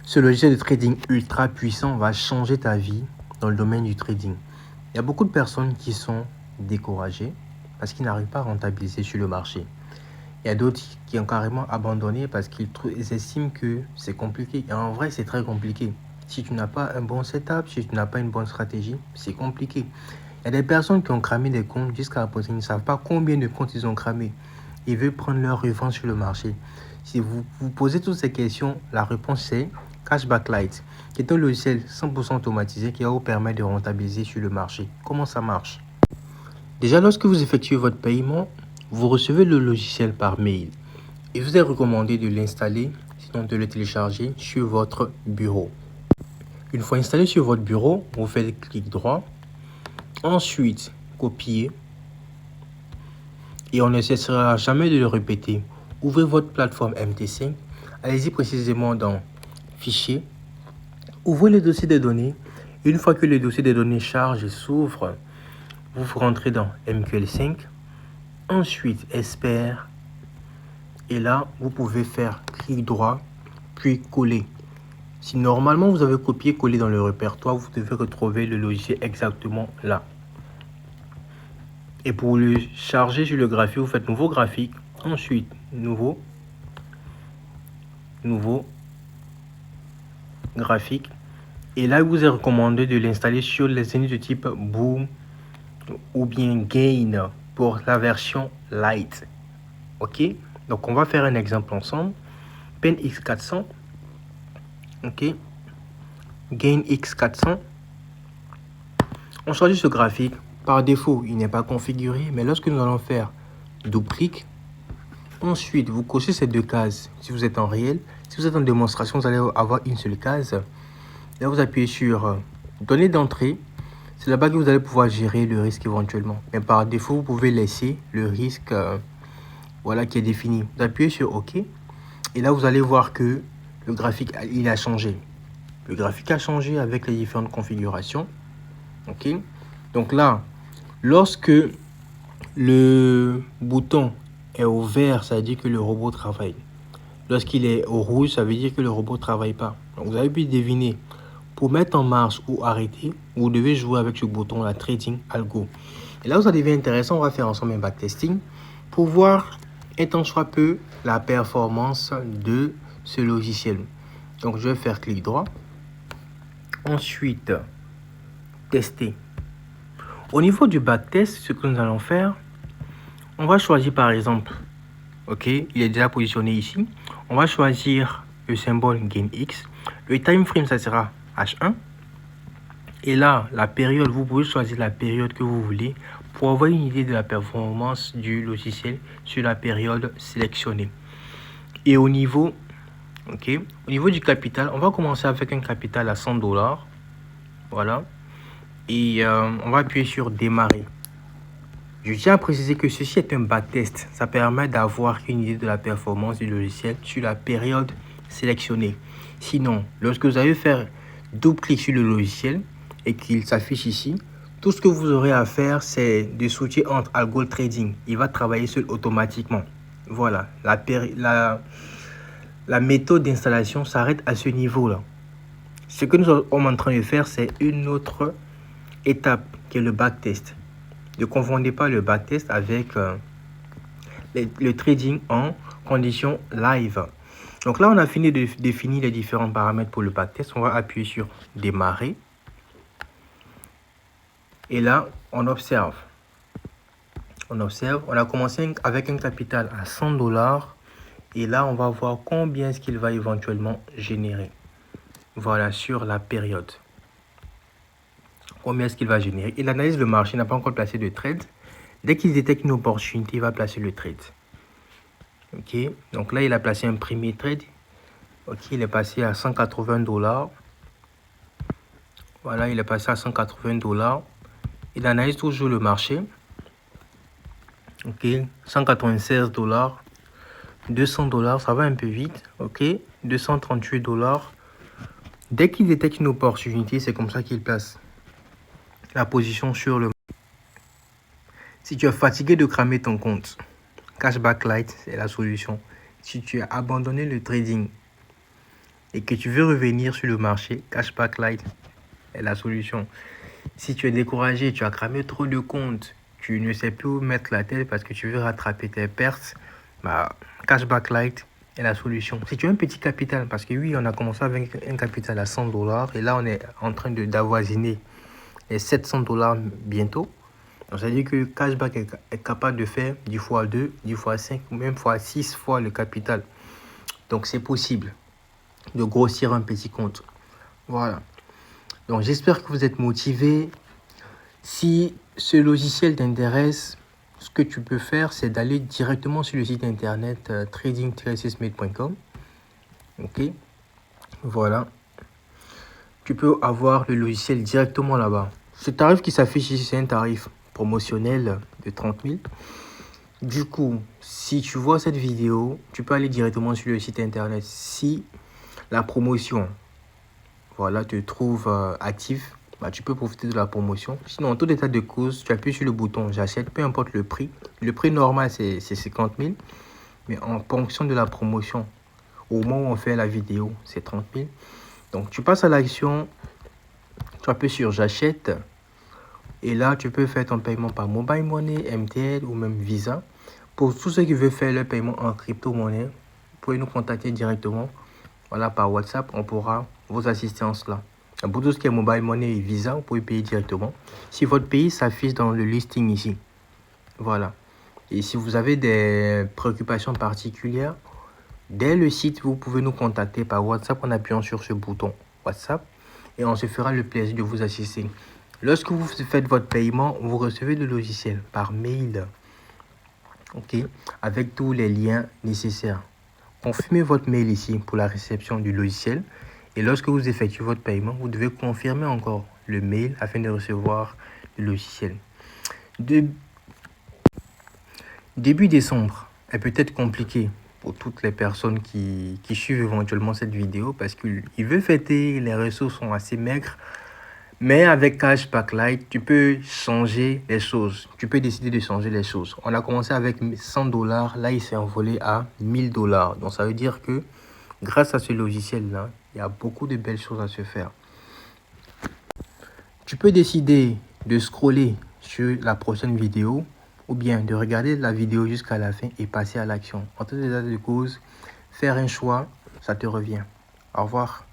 Ce logiciel de trading ultra puissant va changer ta vie dans le domaine du trading. Il y a beaucoup de personnes qui sont découragées parce qu'ils n'arrivent pas à rentabiliser sur le marché. Il y a d'autres qui ont carrément abandonné parce qu'ils estiment que c'est compliqué. Et en vrai, c'est très compliqué. Si tu n'as pas un bon setup, si tu n'as pas une bonne stratégie, c'est compliqué. Il y a des personnes qui ont cramé des comptes jusqu'à la présent. Ils ne savent pas combien de comptes ils ont cramé. Ils veulent prendre leur revanche sur le marché. Si vous vous posez toutes ces questions, la réponse c'est Cashback Lite, qui est un logiciel 100% automatisé qui va vous permettre de rentabiliser sur le marché. Comment ça marche? Déjà, lorsque vous effectuez votre paiement, vous recevez le logiciel par mail. Il vous est recommandé de l'installer, sinon de le télécharger sur votre bureau. Une fois installé sur votre bureau, vous faites clic droit. Ensuite, copier. Et on ne cessera jamais de le répéter. Ouvrez votre plateforme MT5. Allez-y précisément dans Fichier. Ouvrez le dossier des données. Une fois que le dossier des données charge et s'ouvre, vous rentrez dans MQL5. Ensuite, Expert. Et là, vous pouvez faire clic droit, puis coller. Si normalement vous avez copié-collé dans le répertoire, vous devez retrouver le logiciel exactement là. Et pour le charger sur le graphique, vous faites nouveau graphique. Ensuite, nouveau graphique. Et là, il vous est recommandé de l'installer sur les ennemis de type Boom ou bien Gain pour la version Lite. Ok, donc on va faire un exemple ensemble. Pen X400. Ok, Gain X400. On choisit ce graphique. Par défaut, il n'est pas configuré, mais lorsque nous allons faire double-clic, ensuite vous cochez ces deux cases. Si vous êtes en réel, si vous êtes en démonstration, vous allez avoir une seule case. Là, vous appuyez sur données d'entrée. C'est là-bas que vous allez pouvoir gérer le risque éventuellement. Mais par défaut, vous pouvez laisser le risque voilà, qui est défini. Vous appuyez sur OK. Et là, vous allez voir que le graphique il a changé. Le graphique a changé avec les différentes configurations. OK. Donc là, lorsque le bouton est au vert, ça veut dire que le robot travaille. Lorsqu'il est au rouge, ça veut dire que le robot ne travaille pas. Donc vous avez pu deviner. Pour mettre en marche ou arrêter, vous devez jouer avec ce bouton la Trading Algo. Et là où ça devient intéressant, on va faire ensemble un backtesting pour voir un tant soit peu la performance de ce logiciel. Donc je vais faire clic droit. Ensuite, tester. Au niveau du backtest, ce que nous allons faire, on va choisir par exemple, ok, il est déjà positionné ici. On va choisir le symbole Gain X. Le time frame, ça sera H1. Et là, la période, vous pouvez choisir la période que vous voulez pour avoir une idée de la performance du logiciel sur la période sélectionnée. Et au niveau, au niveau du capital, on va commencer avec un capital à 100 $. Voilà. Et on va appuyer sur démarrer. Je tiens à préciser que ceci est un backtest. Ça permet d'avoir une idée de la performance du logiciel sur la période sélectionnée. Sinon, lorsque vous allez faire double-clic sur le logiciel et qu'il s'affiche ici, tout ce que vous aurez à faire, c'est de switcher entre Algo Trading. Il va travailler seul automatiquement. Voilà, la méthode d'installation s'arrête à ce niveau-là. Ce que nous sommes en train de faire, c'est une autre étape qui est le backtest. Ne confondez pas le backtest avec le trading en condition live. Donc là, on a fini de définir les différents paramètres pour le backtest. On va appuyer sur démarrer. Et là, on observe. On a commencé avec un capital à 100 $. Et là, on va voir combien est-ce qu'il va éventuellement générer. Voilà, sur la période. Combien est-ce qu'il va générer. Il analyse le marché, n'a pas encore placé de trade. Dès qu'il détecte une opportunité, il va placer le trade. Ok, donc là, il a placé un premier trade. Ok, il est passé à 180 $. Voilà, il est passé à 180 $. Il analyse toujours le marché. Ok, 196 $. 200 $, ça va un peu vite. Ok, 238 $. Dès qu'il détecte une opportunité, c'est comme ça qu'il place la position sur le. Si tu es fatigué de cramer ton compte, Cashback Lite, c'est la solution. Si tu as abandonné le trading, et que tu veux revenir sur le marché, Cashback Lite est la solution. Si tu es découragé, tu as cramé trop de comptes, tu ne sais plus où mettre la tête parce que tu veux rattraper tes pertes, bah, Cashback Lite est la solution. Si tu as un petit capital, parce que oui, on a commencé avec un capital à 100 dollars et là, on est en train d'avoisiner les 700 dollars bientôt. Donc, ça veut dire que Cashback est capable de faire 10 fois 2, 10 fois 5 ou même fois 6 fois le capital. Donc, c'est possible de grossir un petit compte. Voilà. Donc, j'espère que vous êtes motivés. Si ce logiciel t'intéresse, ce que tu peux faire, c'est d'aller directement sur le site internet trading-sysmate.com. Ok. Voilà. Tu peux avoir le logiciel directement là-bas. Ce tarif qui s'affiche ici, c'est un tarif promotionnel de 30 000. Du coup, si tu vois cette vidéo, tu peux aller directement sur le site internet. Si la promotion, voilà, te trouve actif, bah, tu peux profiter de la promotion. Sinon, en tout état de cause, tu appuies sur le bouton j'achète, peu importe le prix. Le prix normal, c'est 50 000. Mais en fonction de la promotion, au moment où on fait la vidéo, c'est 30 000. Donc, tu passes à l'action, tu appuies sur j'achète. Et là, tu peux faire ton paiement par Mobile Money, MTL ou même Visa. Pour tous ceux qui veulent faire le paiement en crypto-monnaie, vous pouvez nous contacter directement. Voilà, par WhatsApp, on pourra vous assister en cela. Pour tout ce qui est Mobile Money et Visa, vous pouvez payer directement. Si votre pays s'affiche dans le listing ici. Voilà. Et si vous avez des préoccupations particulières, dès le site, vous pouvez nous contacter par WhatsApp en appuyant sur ce bouton WhatsApp. Et on se fera le plaisir de vous assister. Lorsque vous faites votre paiement, vous recevez le logiciel par mail, ok, avec tous les liens nécessaires. Confirmez votre mail ici pour la réception du logiciel. Et lorsque vous effectuez votre paiement, vous devez confirmer encore le mail afin de recevoir le logiciel. Début décembre est peut-être compliqué pour toutes les personnes qui suivent éventuellement cette vidéo parce qu'il veut fêter, les ressources sont assez maigres. Mais avec Cashback Lite, tu peux changer les choses. Tu peux décider de changer les choses. On a commencé avec 100 dollars. Là, il s'est envolé à 1000 dollars. Donc, ça veut dire que grâce à ce logiciel-là, il y a beaucoup de belles choses à se faire. Tu peux décider de scroller sur la prochaine vidéo ou bien de regarder la vidéo jusqu'à la fin et passer à l'action. En tout état de cause, faire un choix, ça te revient. Au revoir.